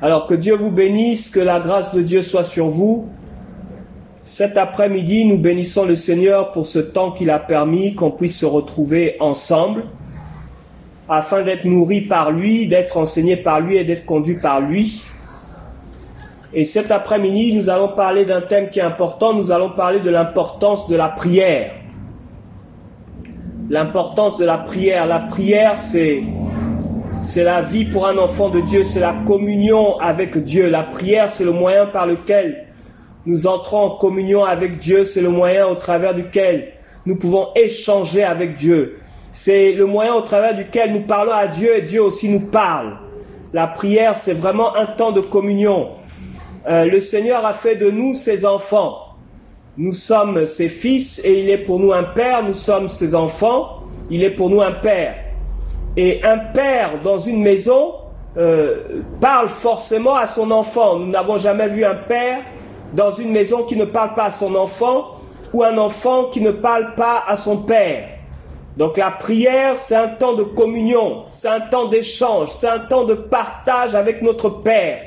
Alors que Dieu vous bénisse, que la grâce de Dieu soit sur vous. Cet après-midi, nous bénissons le Seigneur pour ce temps qu'il a permis qu'on puisse se retrouver ensemble afin d'être nourris par lui, d'être enseigné par lui et d'être conduit par lui. Et cet après-midi, nous allons parler d'un thème qui est important. Nous allons parler de l'importance de la prière. L'importance de la prière. La prière, c'est la vie pour un enfant de Dieu, c'est la communion avec Dieu. La prière, c'est le moyen par lequel nous entrons en communion avec Dieu, c'est le moyen au travers duquel nous pouvons échanger avec Dieu. C'est le moyen au travers duquel nous parlons à Dieu et Dieu aussi nous parle. La prière, c'est vraiment un temps de communion. Le Seigneur a fait de nous ses enfants. Nous sommes ses fils et il est pour nous un père. Nous sommes ses enfants, il est pour nous un père. Et un père dans une maison parle forcément à son enfant. Nous n'avons jamais vu un père dans une maison qui ne parle pas à son enfant ou un enfant qui ne parle pas à son père. Donc la prière, c'est un temps de communion, c'est un temps d'échange, c'est un temps de partage avec notre Père.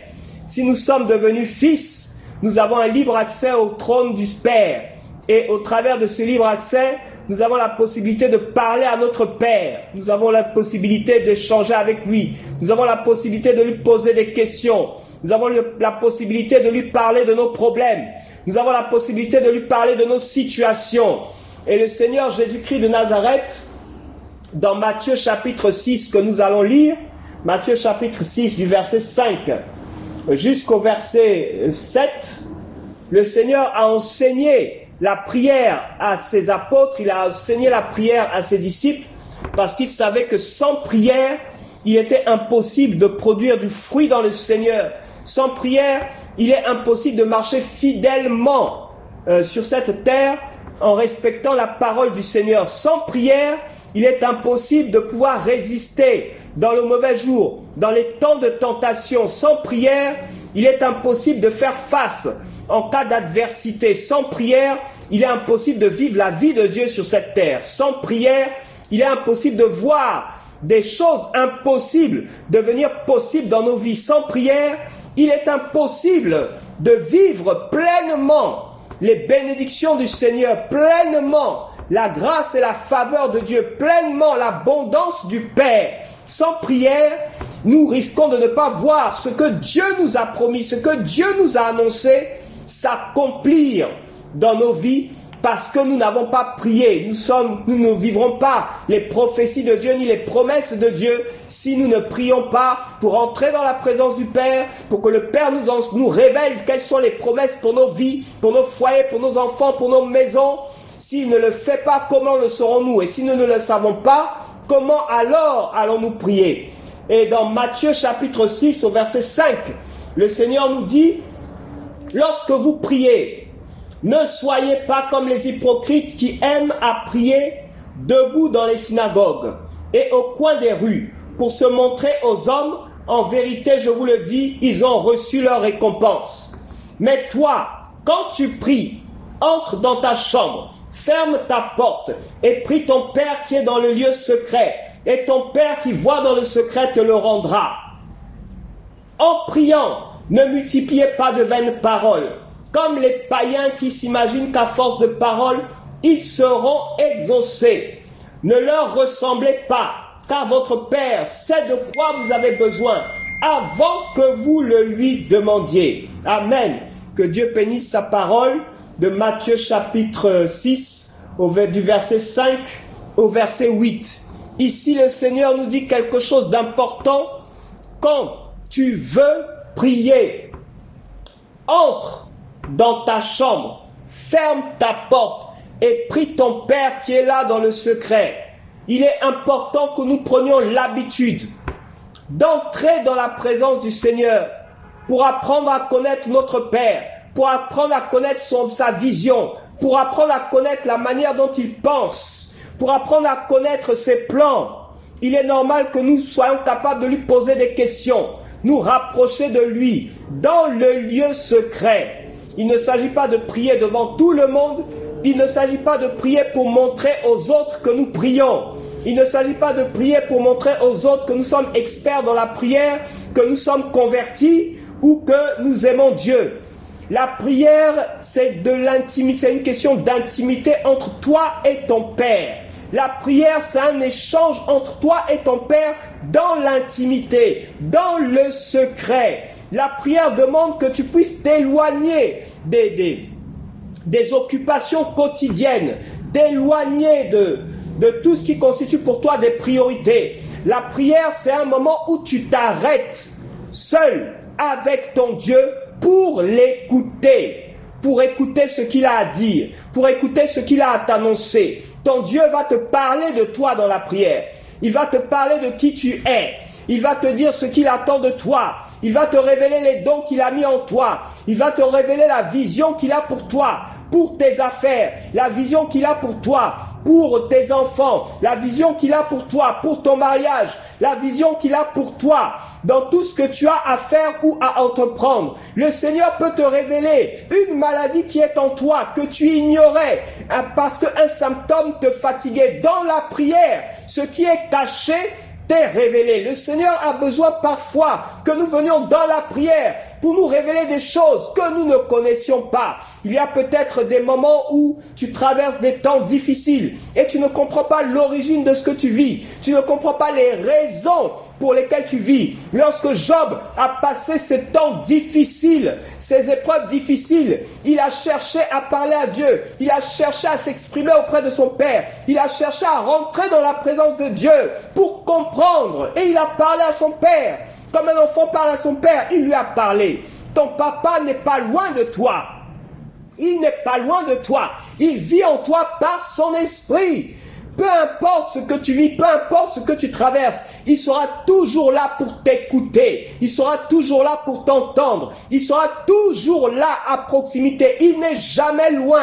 Si nous sommes devenus fils, nous avons un libre accès au trône du Père. Et au travers de ce libre accès, nous avons la possibilité de parler à notre Père. Nous avons la possibilité d'échanger avec lui. Nous avons la possibilité de lui poser des questions. Nous avons la possibilité de lui parler de nos problèmes. Nous avons la possibilité de lui parler de nos situations. Et le Seigneur Jésus-Christ de Nazareth, dans Matthieu chapitre 6 que nous allons lire, Matthieu chapitre 6 du verset 5 jusqu'au verset 7, le Seigneur a enseigné la prière à ses apôtres, il a enseigné la prière à ses disciples, parce qu'il savait que sans prière, il était impossible de produire du fruit dans le Seigneur. Sans prière, il est impossible de marcher fidèlement sur cette terre en respectant la parole du Seigneur. Sans prière, il est impossible de pouvoir résister dans le mauvais jour, dans les temps de tentation. Sans prière, il est impossible de faire face en cas d'adversité. Sans prière, il est impossible de vivre la vie de Dieu sur cette terre. Sans prière, il est impossible de voir des choses impossibles devenir possibles dans nos vies. Sans prière, il est impossible de vivre pleinement les bénédictions du Seigneur, pleinement la grâce et la faveur de Dieu, pleinement l'abondance du Père. Sans prière, nous risquons de ne pas voir ce que Dieu nous a promis, ce que Dieu nous a annoncé s'accomplir dans nos vies, parce que nous n'avons pas prié. Nous ne vivrons pas les prophéties de Dieu ni les promesses de Dieu si nous ne prions pas pour entrer dans la présence du Père, pour que le Père nous révèle quelles sont les promesses pour nos vies, pour nos foyers, pour nos enfants, pour nos maisons. S'il ne le fait pas, comment le saurons-nous? Et si nous ne le savons pas, comment alors allons-nous prier? Et dans Matthieu chapitre 6 au verset 5, le Seigneur nous dit: lorsque vous priez, ne soyez pas comme les hypocrites qui aiment à prier debout dans les synagogues et au coin des rues pour se montrer aux hommes. En vérité, je vous le dis, ils ont reçu leur récompense. Mais toi, quand tu pries, entre dans ta chambre, ferme ta porte et prie ton Père qui est dans le lieu secret. Et ton Père qui voit dans le secret te le rendra. En priant, ne multipliez pas de vaines paroles, comme les païens qui s'imaginent qu'à force de paroles, ils seront exaucés. Ne leur ressemblez pas, car votre Père sait de quoi vous avez besoin, avant que vous le lui demandiez. Amen. Que Dieu bénisse sa parole de Matthieu chapitre 6, du verset 5 au verset 8. Ici, le Seigneur nous dit quelque chose d'important. Quand tu veux prier, entre dans ta chambre, ferme ta porte et prie ton Père qui est là dans le secret. Il est important que nous prenions l'habitude d'entrer dans la présence du Seigneur pour apprendre à connaître notre Père, pour apprendre à connaître sa vision, pour apprendre à connaître la manière dont il pense, pour apprendre à connaître ses plans. Il est normal que nous soyons capables de lui poser des questions, nous rapprocher de lui dans le lieu secret. Il ne s'agit pas de prier devant tout le monde, il ne s'agit pas de prier pour montrer aux autres que nous prions. Il ne s'agit pas de prier pour montrer aux autres que nous sommes experts dans la prière, que nous sommes convertis. ou que nous aimons Dieu. La prière, c'est de l'intimité, c'est une question d'intimité entre toi et ton Père. La prière, c'est un échange entre toi et ton Père dans l'intimité, dans le secret. La prière demande que tu puisses t'éloigner des occupations quotidiennes, t'éloigner de tout ce qui constitue pour toi des priorités. La prière, c'est un moment où tu t'arrêtes seul avec ton Dieu pour l'écouter, pour écouter ce qu'il a à dire, pour écouter ce qu'il a à t'annoncer. Ton Dieu va te parler de toi dans la prière. Il va te parler de qui tu es. Il va te dire ce qu'il attend de toi. Il va te révéler les dons qu'il a mis en toi. Il va te révéler la vision qu'il a pour toi, pour tes affaires, la vision qu'il a pour toi, pour tes enfants, la vision qu'il a pour toi, pour ton mariage, la vision qu'il a pour toi, dans tout ce que tu as à faire ou à entreprendre. Le Seigneur peut te révéler une maladie qui est en toi, que tu ignorais, parce qu'un symptôme te fatiguait. Dans la prière, ce qui est caché t'est révélé. Le Seigneur a besoin parfois que nous venions dans la prière pour nous révéler des choses que nous ne connaissions pas. Il y a peut-être des moments où tu traverses des temps difficiles et tu ne comprends pas l'origine de ce que tu vis. Tu ne comprends pas les raisons pour lesquelles tu vis. Lorsque Job a passé ces temps difficiles, ces épreuves difficiles, il a cherché à parler à Dieu. Il a cherché à s'exprimer auprès de son Père. Il a cherché à rentrer dans la présence de Dieu pour comprendre. Et il a parlé à son Père. Comme un enfant parle à son Père, il lui a parlé. Ton papa n'est pas loin de toi. Il n'est pas loin de toi. Il vit en toi par son esprit. Peu importe ce que tu vis, peu importe ce que tu traverses, il sera toujours là pour t'écouter. Il sera toujours là pour t'entendre. Il sera toujours là à proximité. Il n'est jamais loin.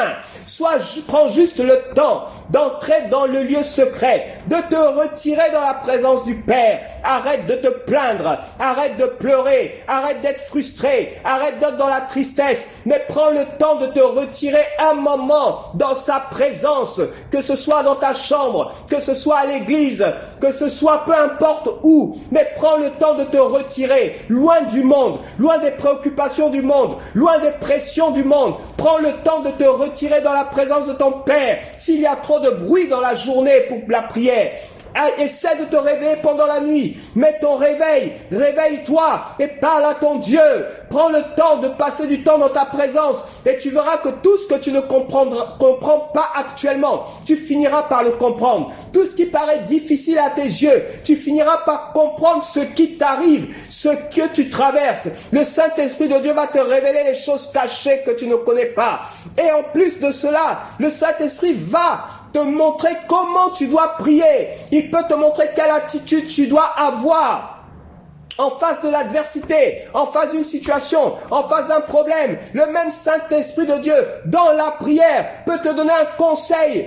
Prends juste le temps d'entrer dans le lieu secret, de te retirer dans la présence du Père. Arrête de te plaindre, arrête de pleurer, arrête d'être frustré, arrête d'être dans la tristesse, mais prends le temps de te retirer un moment dans sa présence, que ce soit dans ta chambre, que ce soit à l'église, que ce soit peu importe où, mais prends le temps de te retirer loin du monde, loin des préoccupations du monde, loin des pressions du monde. Prends le temps de te retirer dans la présence de ton Père. S'il y a trop de bruit dans la journée pour la prière, essaie de te réveiller pendant la nuit. Mets ton réveil, réveille-toi et parle à ton Dieu. Prends le temps de passer du temps dans ta présence et tu verras que tout ce que tu ne comprends pas actuellement, tu finiras par le comprendre. Tout ce qui paraît difficile à tes yeux, tu finiras par comprendre ce qui t'arrive, ce que tu traverses. Le Saint-Esprit de Dieu va te révéler les choses cachées que tu ne connais pas. Et en plus de cela, le Saint-Esprit va te montrer comment tu dois prier. Il peut te montrer quelle attitude tu dois avoir en face de l'adversité, en face d'une situation, en face d'un problème. Le même Saint-Esprit de Dieu, dans la prière, peut te donner un conseil,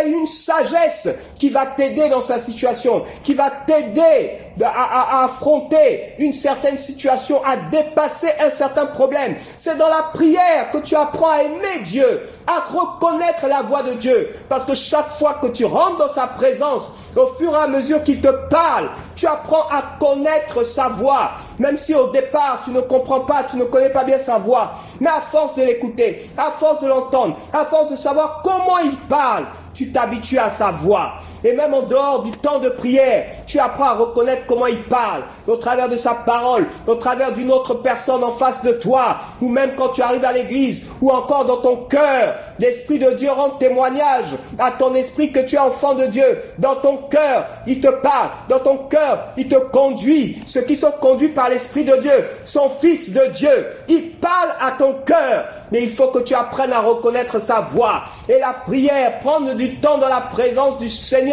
une sagesse qui va t'aider dans sa situation, qui va t'aider à affronter une certaine situation, à dépasser un certain problème. C'est dans la prière que tu apprends à aimer Dieu, à reconnaître la voix de Dieu. Parce que chaque fois que tu rentres dans sa présence, au fur et à mesure qu'il te parle, tu apprends à connaître sa voix. Même si au départ, tu ne comprends pas, tu ne connais pas bien sa voix. Mais à force de l'écouter, à force de l'entendre, à force de savoir comment il parle, tu t'habitues à sa voix. Et même en dehors du temps de prière, tu apprends à reconnaître comment il parle, au travers de sa parole, au travers d'une autre personne en face de toi, ou même quand tu arrives à l'église, ou encore dans ton cœur. L'Esprit de Dieu rend témoignage à ton esprit que tu es enfant de Dieu. Dans ton cœur, il te parle. Dans ton cœur, il te conduit. Ceux qui sont conduits par l'Esprit de Dieu sont fils de Dieu. Il parle à ton cœur. Mais il faut que tu apprennes à reconnaître sa voix. Et la prière, prendre du temps dans la présence du Seigneur,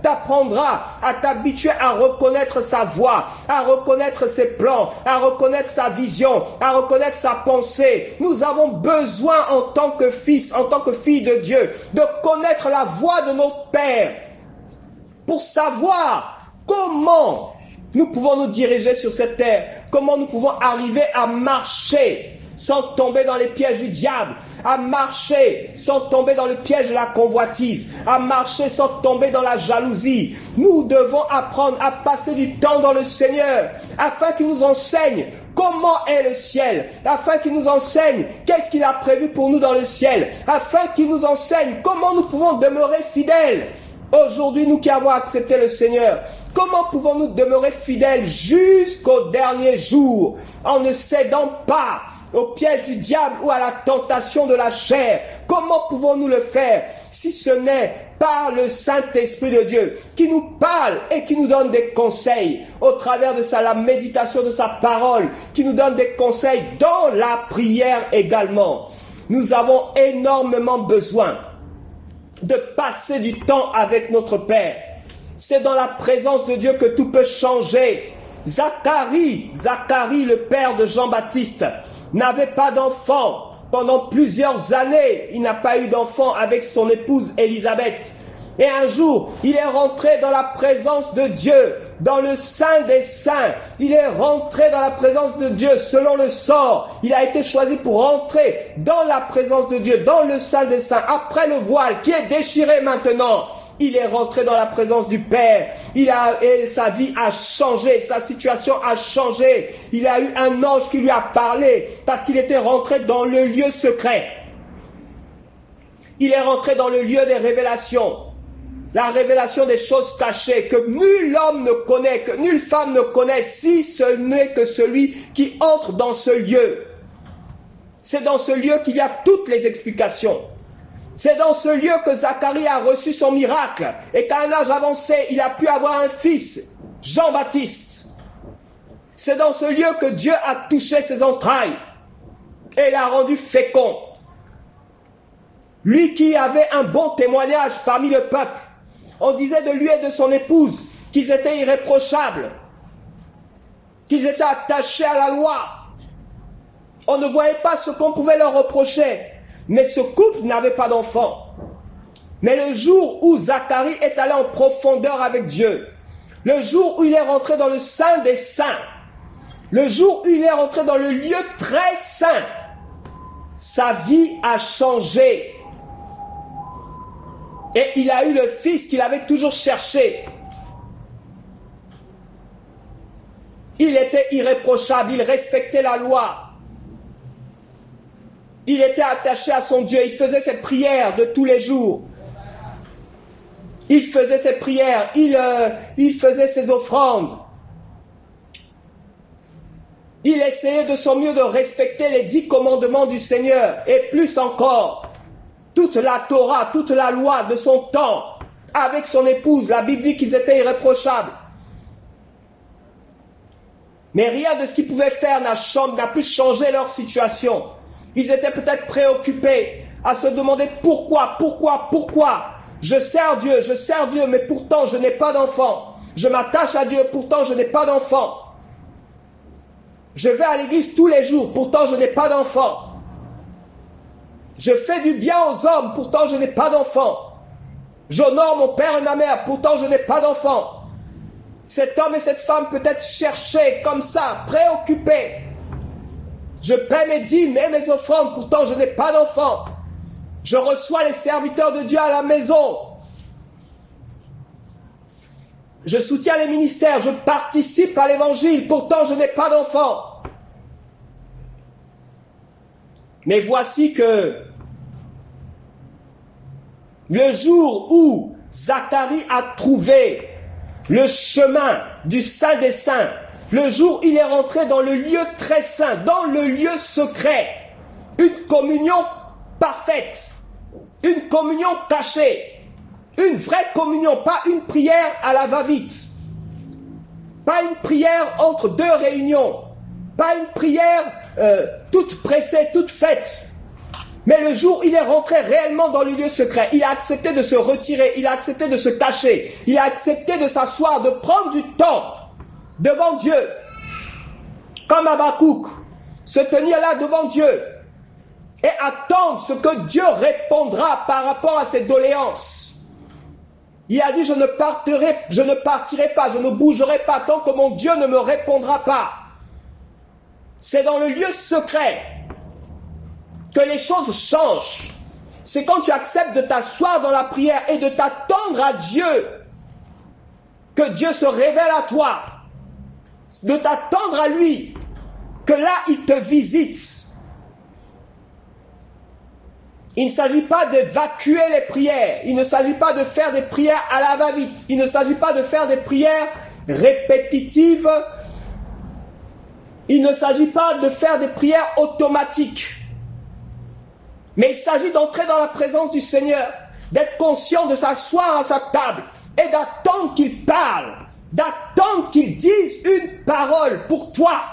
t'apprendra à t'habituer à reconnaître sa voix, à reconnaître ses plans, à reconnaître sa vision, à reconnaître sa pensée. Nous avons besoin en tant que fils, en tant que fille de Dieu, de connaître la voix de notre Père pour savoir comment nous pouvons nous diriger sur cette terre, comment nous pouvons arriver à marcher sans tomber dans les pièges du diable, à marcher sans tomber dans le piège de la convoitise, à marcher sans tomber dans la jalousie. Nous devons apprendre à passer du temps dans le Seigneur, afin qu'il nous enseigne comment est le ciel, afin qu'il nous enseigne qu'est-ce qu'il a prévu pour nous dans le ciel, afin qu'il nous enseigne comment nous pouvons demeurer fidèles. Aujourd'hui, nous qui avons accepté le Seigneur, comment pouvons-nous demeurer fidèles jusqu'au dernier jour, en ne cédant pas au piège du diable ou à la tentation de la chair? Comment pouvons-nous le faire si ce n'est par le Saint-Esprit de Dieu qui nous parle et qui nous donne des conseils au travers de la méditation de sa parole, qui nous donne des conseils dans la prière également? Nous avons énormément besoin de passer du temps avec notre Père. C'est dans la présence de Dieu que tout peut changer. Zacharie, le père de Jean-Baptiste, n'avait pas d'enfant. Pendant plusieurs années, il n'a pas eu d'enfant avec son épouse Élisabeth. Et un jour, il est rentré dans la présence de Dieu, dans le Saint des Saints. Il est rentré dans la présence de Dieu selon le sort. Il a été choisi pour rentrer dans la présence de Dieu, dans le Saint des Saints. Après le voile qui est déchiré maintenant, il est rentré dans la présence du Père. Et sa vie a changé, sa situation a changé. Il a eu un ange qui lui a parlé parce qu'il était rentré dans le lieu secret. Il est rentré dans le lieu des révélations. La révélation des choses cachées que nul homme ne connaît, que nulle femme ne connaît, si ce n'est que celui qui entre dans ce lieu. C'est dans ce lieu qu'il y a toutes les explications. C'est dans ce lieu que Zacharie a reçu son miracle et qu'à un âge avancé, il a pu avoir un fils, Jean-Baptiste. C'est dans ce lieu que Dieu a touché ses entrailles et l'a rendu fécond. Lui qui avait un bon témoignage parmi le peuple, on disait de lui et de son épouse qu'ils étaient irréprochables, qu'ils étaient attachés à la loi. On ne voyait pas ce qu'on pouvait leur reprocher. Mais ce couple n'avait pas d'enfant. Mais le jour où Zacharie est allé en profondeur avec Dieu, le jour où il est rentré dans le Saint des Saints, le jour où il est rentré dans le lieu très saint, sa vie a changé. Et il a eu le fils qu'il avait toujours cherché. Il était irréprochable, il respectait la loi. Il était attaché à son Dieu, il faisait ses prières de tous les jours. Il faisait ses prières, il faisait ses offrandes. Il essayait de son mieux de respecter les 10 commandements du Seigneur. Et plus encore, toute la Torah, toute la loi de son temps, avec son épouse. La Bible dit qu'ils étaient irréprochables. Mais rien de ce qu'ils pouvaient faire n'a pu changer leur situation. Ils étaient peut-être préoccupés à se demander pourquoi. Je sers Dieu, mais pourtant je n'ai pas d'enfant. Je m'attache à Dieu, pourtant je n'ai pas d'enfant. Je vais à l'église tous les jours, pourtant je n'ai pas d'enfant. Je fais du bien aux hommes, pourtant je n'ai pas d'enfant. J'honore mon père et ma mère, pourtant je n'ai pas d'enfant. Cet homme et cette femme peut-être cherchaient comme ça, préoccupés. Je paie mes dîmes et mes offrandes, pourtant je n'ai pas d'enfant. Je reçois les serviteurs de Dieu à la maison. Je soutiens les ministères, je participe à l'évangile, pourtant je n'ai pas d'enfant. Mais voici que le jour où Zacharie a trouvé le chemin du Saint des Saints, le jour où il est rentré dans le lieu très saint, dans le lieu secret, une communion parfaite, une communion cachée, une vraie communion, pas une prière à la va-vite, pas une prière entre deux réunions, pas une prière toute pressée, toute faite. Mais le jour où il est rentré réellement dans le lieu secret, il a accepté de se retirer, il a accepté de se cacher, il a accepté de s'asseoir, de prendre du temps devant Dieu, comme Habakkuk, se tenir là devant Dieu et attendre ce que Dieu répondra par rapport à ses doléances. Il a dit, je ne partirai pas, je ne bougerai pas tant que mon Dieu ne me répondra pas. C'est dans le lieu secret que les choses changent, c'est quand tu acceptes de t'asseoir dans la prière et de t'attendre à Dieu, que Dieu se révèle à toi, de t'attendre à lui, que là il te visite. Il ne s'agit pas d'évacuer les prières, il ne s'agit pas de faire des prières à la va-vite, il ne s'agit pas de faire des prières répétitives, il ne s'agit pas de faire des prières automatiques. Mais il s'agit d'entrer dans la présence du Seigneur, d'être conscient de s'asseoir à sa table et d'attendre qu'il parle, d'attendre qu'il dise une parole pour toi.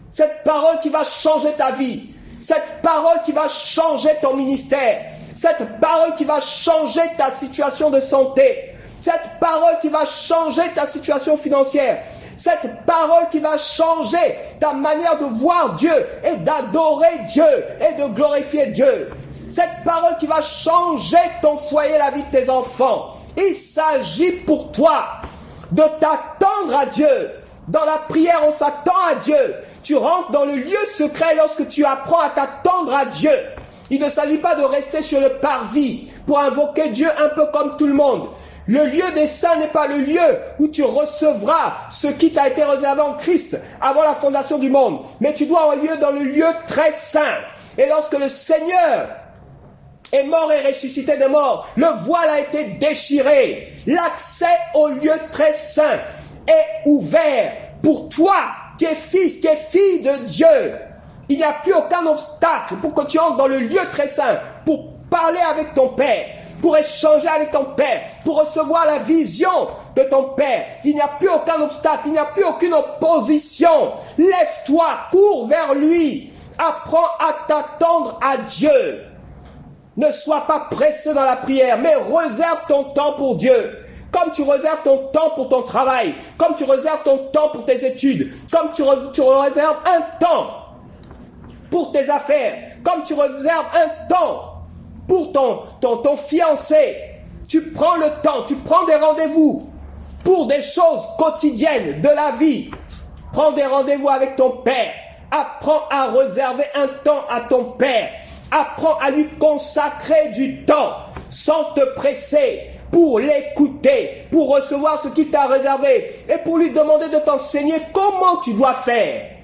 Cette parole qui va changer ta vie, cette parole qui va changer ton ministère, cette parole qui va changer ta situation de santé, cette parole qui va changer ta situation financière, cette parole qui va changer ta manière de voir Dieu et d'adorer Dieu et de glorifier Dieu. Cette parole qui va changer ton foyer, la vie de tes enfants. Il s'agit pour toi de t'attendre à Dieu. Dans la prière, on s'attend à Dieu. Tu rentres dans le lieu secret lorsque tu apprends à t'attendre à Dieu. Il ne s'agit pas de rester sur le parvis pour invoquer Dieu un peu comme tout le monde. Le lieu des saints n'est pas le lieu où tu recevras ce qui t'a été réservé en Christ avant la fondation du monde. Mais tu dois aller dans le lieu très saint. Et lorsque le Seigneur est mort et ressuscité des morts, le voile a été déchiré. L'accès au lieu très saint est ouvert pour toi qui es fils, qui es fille de Dieu. Il n'y a plus aucun obstacle pour que tu entres dans le lieu très saint, pour parler avec ton Père, pour échanger avec ton Père, pour recevoir la vision de ton Père. Il n'y a plus aucun obstacle, il n'y a plus aucune opposition. Lève-toi, cours vers lui, apprends à t'attendre à Dieu. Ne sois pas pressé dans la prière, mais réserve ton temps pour Dieu. Comme tu réserves ton temps pour ton travail, comme tu réserves ton temps pour tes études, comme tu réserves un temps pour tes affaires, comme tu réserves un temps pour ton fiancé, tu prends le temps, tu prends des rendez-vous pour des choses quotidiennes de la vie. Prends des rendez-vous avec ton Père. Apprends à réserver un temps à ton Père. Apprends à lui consacrer du temps sans te presser pour l'écouter, pour recevoir ce qu'il t'a réservé et pour lui demander de t'enseigner comment tu dois faire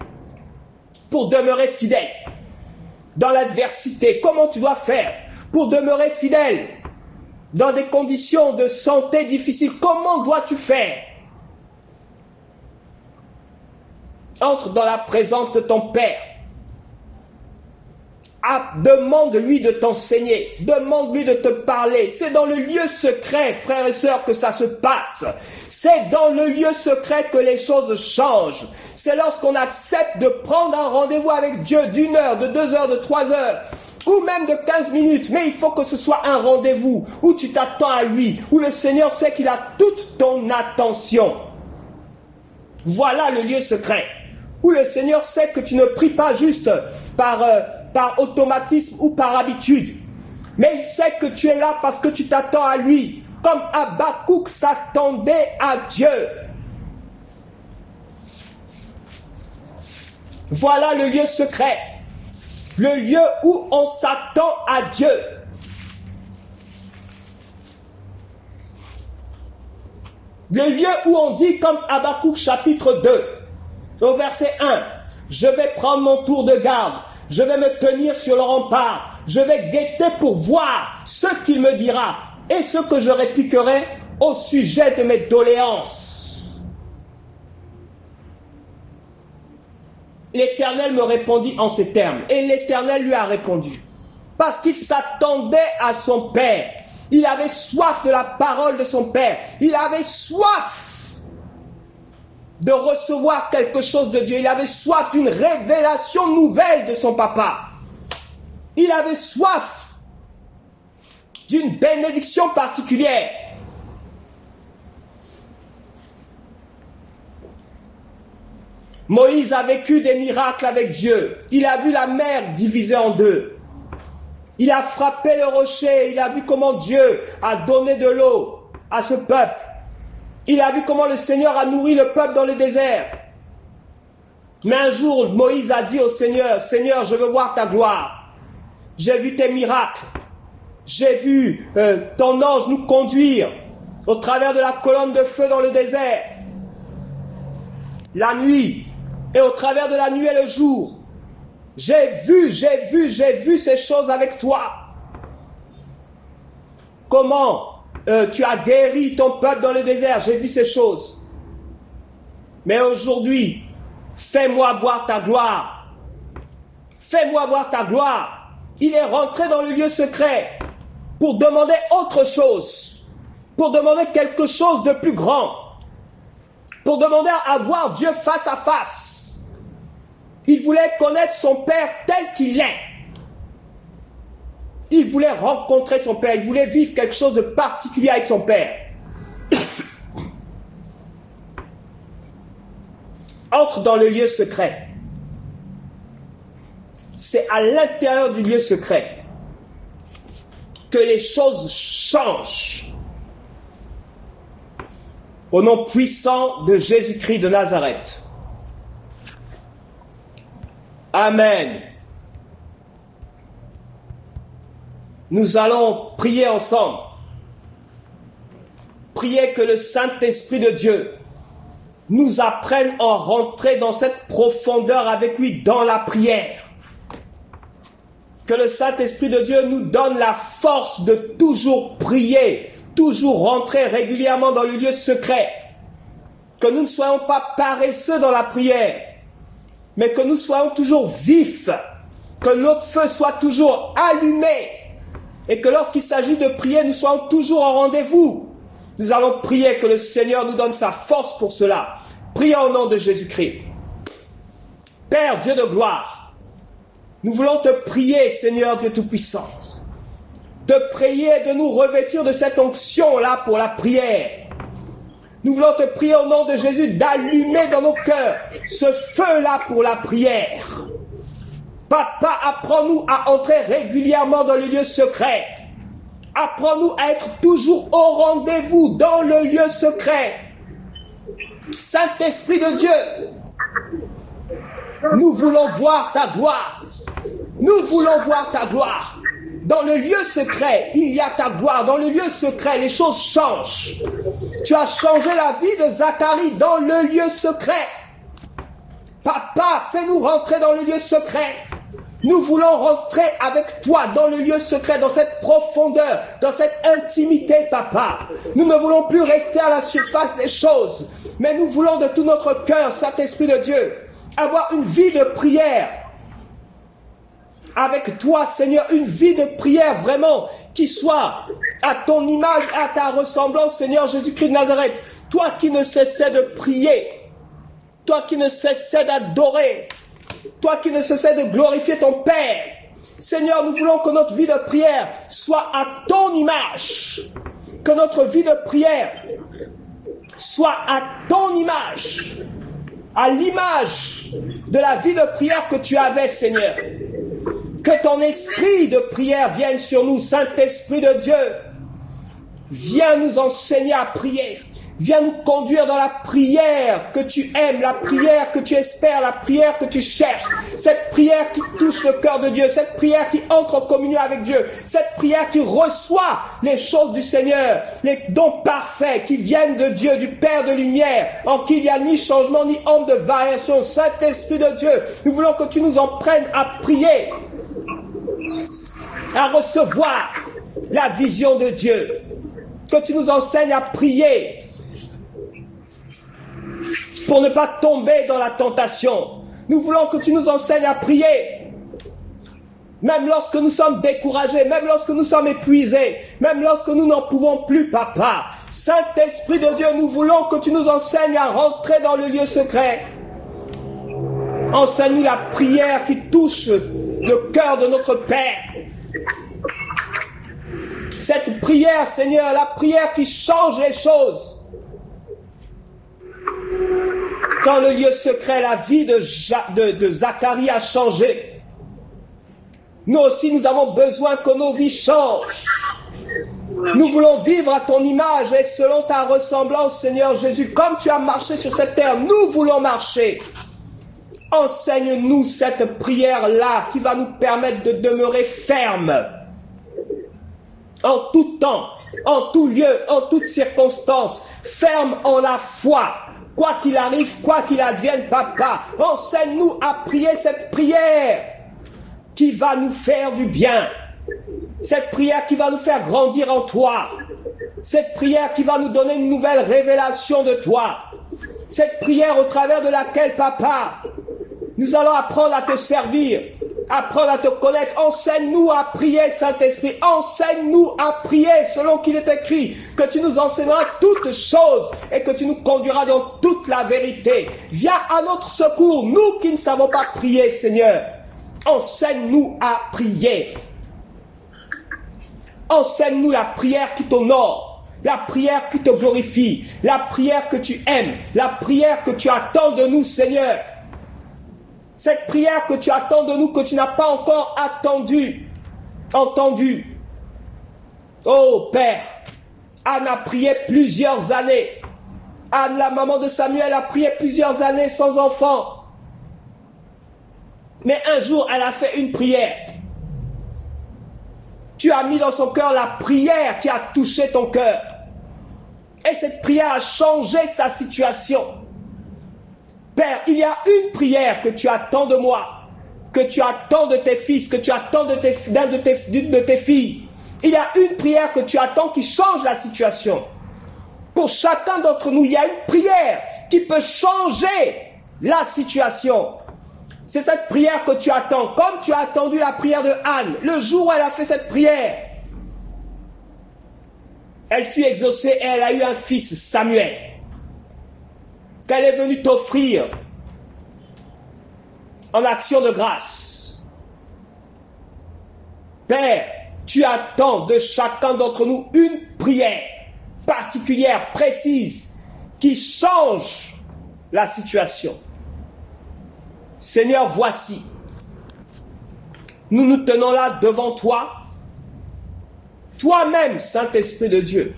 pour demeurer fidèle dans l'adversité, comment tu dois faire pour demeurer fidèle dans des conditions de santé difficiles, comment dois-tu faire? Entre dans la présence de ton Père. Demande-lui de t'enseigner, demande-lui de te parler. C'est dans le lieu secret, frères et sœurs, que ça se passe. C'est dans le lieu secret que les choses changent. C'est lorsqu'on accepte de prendre un rendez-vous avec Dieu d'1 heure, de 2 heures, de 3 heures, ou même de 15 minutes. Mais il faut que ce soit un rendez-vous où tu t'attends à lui, où le Seigneur sait qu'il a toute ton attention. Voilà le lieu secret, où le Seigneur sait que tu ne pries pas juste par automatisme ou par habitude. Mais il sait que tu es là parce que tu t'attends à lui, comme Habakkuk s'attendait à Dieu. Voilà le lieu secret, le lieu où on s'attend à Dieu. Le lieu où on dit comme Habakkuk chapitre 2, au verset 1, « Je vais prendre mon tour de garde, je vais me tenir sur le rempart, je vais guetter pour voir ce qu'il me dira et ce que je répliquerai au sujet de mes doléances. » L'Éternel me répondit en ces termes, et l'Éternel lui a répondu, parce qu'il s'attendait à son Père. Il avait soif de la parole de son Père. Il avait soif de recevoir quelque chose de Dieu. Il avait soif d'une révélation nouvelle de son papa. Il avait soif d'une bénédiction particulière. Moïse a vécu des miracles avec Dieu. Il a vu la mer divisée en deux. Il a frappé le rocher. Il a vu comment Dieu a donné de l'eau à ce peuple. Il a vu comment le Seigneur a nourri le peuple dans le désert. Mais un jour, Moïse a dit au Seigneur, « Seigneur, je veux voir ta gloire. » J'ai vu tes miracles. J'ai vu ton ange nous conduire au travers de la colonne de feu dans le désert. La nuit et au travers de la nuit et le jour. J'ai vu ces choses avec toi. Comment tu as guéri ton peuple dans le désert. J'ai vu ces choses. Mais aujourd'hui, fais-moi voir ta gloire. Fais-moi voir ta gloire. Il est rentré dans le lieu secret pour demander autre chose. Pour demander quelque chose de plus grand. Pour demander à voir Dieu face à face. Il voulait connaître son Père tel qu'il est. Il voulait rencontrer son Père. Il voulait vivre quelque chose de particulier avec son Père. Entre dans le lieu secret. C'est à l'intérieur du lieu secret que les choses changent. Au nom puissant de Jésus-Christ de Nazareth. Amen. Nous allons prier ensemble. Prier que le Saint-Esprit de Dieu nous apprenne à rentrer dans cette profondeur avec lui dans la prière. Que le Saint-Esprit de Dieu nous donne la force de toujours prier, toujours rentrer régulièrement dans le lieu secret. Que nous ne soyons pas paresseux dans la prière, mais que nous soyons toujours vifs, que notre feu soit toujours allumé, et que lorsqu'il s'agit de prier, nous soyons toujours en rendez-vous. Nous allons prier que le Seigneur nous donne sa force pour cela. Prions au nom de Jésus-Christ. Père Dieu de gloire, nous voulons te prier, Seigneur Dieu Tout-Puissant, de prier, de nous revêtir de cette onction-là pour la prière. Nous voulons te prier au nom de Jésus d'allumer dans nos cœurs ce feu-là pour la prière. Papa, apprends-nous à entrer régulièrement dans le lieu secret. Apprends-nous à être toujours au rendez-vous dans le lieu secret. Saint-Esprit de Dieu, nous voulons voir ta gloire. Nous voulons voir ta gloire. Dans le lieu secret, il y a ta gloire. Dans le lieu secret, les choses changent. Tu as changé la vie de Zacharie dans le lieu secret. Papa, fais-nous rentrer dans le lieu secret. Nous voulons rentrer avec toi dans le lieu secret, dans cette profondeur, dans cette intimité, papa. Nous ne voulons plus rester à la surface des choses, mais nous voulons de tout notre cœur, Saint-Esprit de Dieu, avoir une vie de prière avec toi, Seigneur, une vie de prière vraiment qui soit à ton image, à ta ressemblance, Seigneur Jésus-Christ de Nazareth. Toi qui ne cessais de prier, toi qui ne cessais d'adorer, toi qui ne cessais de glorifier ton Père. Seigneur, nous voulons que notre vie de prière soit à ton image. Que notre vie de prière soit à ton image. À l'image de la vie de prière que tu avais, Seigneur. Que ton esprit de prière vienne sur nous, Saint-Esprit de Dieu. Viens nous enseigner à prier. Viens nous conduire dans la prière que tu aimes, la prière que tu espères, la prière que tu cherches. Cette prière qui touche le cœur de Dieu, cette prière qui entre en communion avec Dieu, cette prière qui reçoit les choses du Seigneur, les dons parfaits qui viennent de Dieu, du Père de lumière, en qui il n'y a ni changement ni honte de variation. Saint-Esprit de Dieu, nous voulons que tu nous en prennes à prier, à recevoir la vision de Dieu, que tu nous enseignes à prier, pour ne pas tomber dans la tentation. Nous voulons que tu nous enseignes à prier. Même lorsque nous sommes découragés, même lorsque nous sommes épuisés, même lorsque nous n'en pouvons plus, papa. Saint-Esprit de Dieu, nous voulons que tu nous enseignes à rentrer dans le lieu secret. Enseigne-nous la prière qui touche le cœur de notre Père. Cette prière, Seigneur, la prière qui change les choses. Dans le lieu secret, la vie de Zacharie a changé. Nous aussi, nous avons besoin que nos vies changent. Nous voulons vivre à ton image et selon ta ressemblance, Seigneur Jésus. Comme tu as marché sur cette terre, nous voulons marcher. Enseigne-nous cette prière-là qui va nous permettre de demeurer fermes en tout temps, en tout lieu, en toutes circonstances, fermes en la foi. Quoi qu'il arrive, quoi qu'il advienne, papa, enseigne-nous à prier cette prière qui va nous faire du bien. Cette prière qui va nous faire grandir en toi. Cette prière qui va nous donner une nouvelle révélation de toi. Cette prière au travers de laquelle, papa, nous allons apprendre à te servir, apprendre à te connaître. Enseigne-nous à prier, Saint-Esprit. Enseigne-nous à prier selon qu'il est écrit, que tu nous enseigneras toutes choses et que tu nous conduiras dans toute la vérité. Viens à notre secours, nous qui ne savons pas prier, Seigneur. Enseigne-nous à prier. Enseigne-nous la prière qui t'honore, la prière qui te glorifie, la prière que tu aimes, la prière que tu attends de nous, Seigneur. Cette prière que tu attends de nous, que tu n'as pas encore entendue. Oh Père, Anne a prié plusieurs années. Anne, la maman de Samuel, a prié plusieurs années sans enfant. Mais un jour, elle a fait une prière. Tu as mis dans son cœur la prière qui a touché ton cœur. Et cette prière a changé sa situation. Père, il y a une prière que tu attends de moi, que tu attends de tes fils, que tu attends d'une de tes filles. Il y a une prière que tu attends qui change la situation. Pour chacun d'entre nous, il y a une prière qui peut changer la situation. C'est cette prière que tu attends, comme tu as attendu la prière de Anne. Le jour où elle a fait cette prière, elle fut exaucée et elle a eu un fils, Samuel, qu'elle est venue t'offrir en action de grâce. Père, tu attends de chacun d'entre nous une prière particulière, précise, qui change la situation. Seigneur, voici, nous nous tenons là devant toi. Toi-même, Saint-Esprit de Dieu,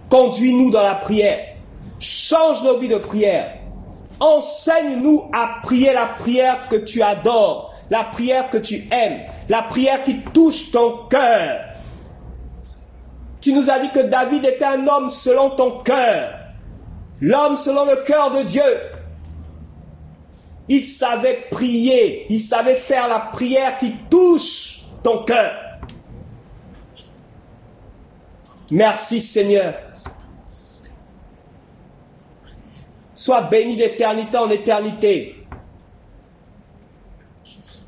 conduis-nous dans la prière. Change nos vies de prière. Enseigne-nous à prier la prière que tu adores, la prière que tu aimes, la prière qui touche ton cœur. Tu nous as dit que David était un homme selon ton cœur, l'homme selon le cœur de Dieu. Il savait prier, il savait faire la prière qui touche ton cœur. Merci Seigneur. Sois béni d'éternité en éternité.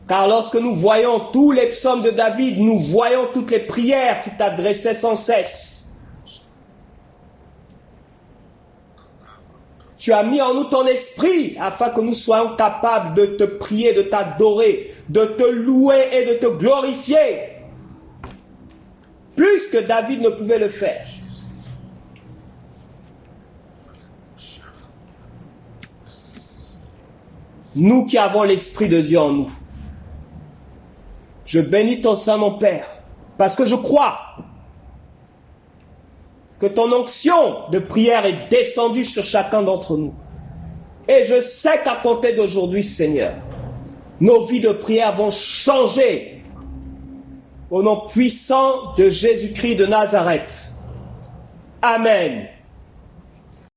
Car lorsque nous voyons tous les psaumes de David, nous voyons toutes les prières qu'il t'adressait sans cesse. Tu as mis en nous ton esprit afin que nous soyons capables de te prier, de t'adorer, de te louer et de te glorifier. Plus que David ne pouvait le faire. Nous qui avons l'Esprit de Dieu en nous. Je bénis ton Saint, mon Père, parce que je crois que ton onction de prière est descendue sur chacun d'entre nous. Et je sais qu'à compter d'aujourd'hui, Seigneur, nos vies de prière vont changer au nom puissant de Jésus-Christ de Nazareth. Amen.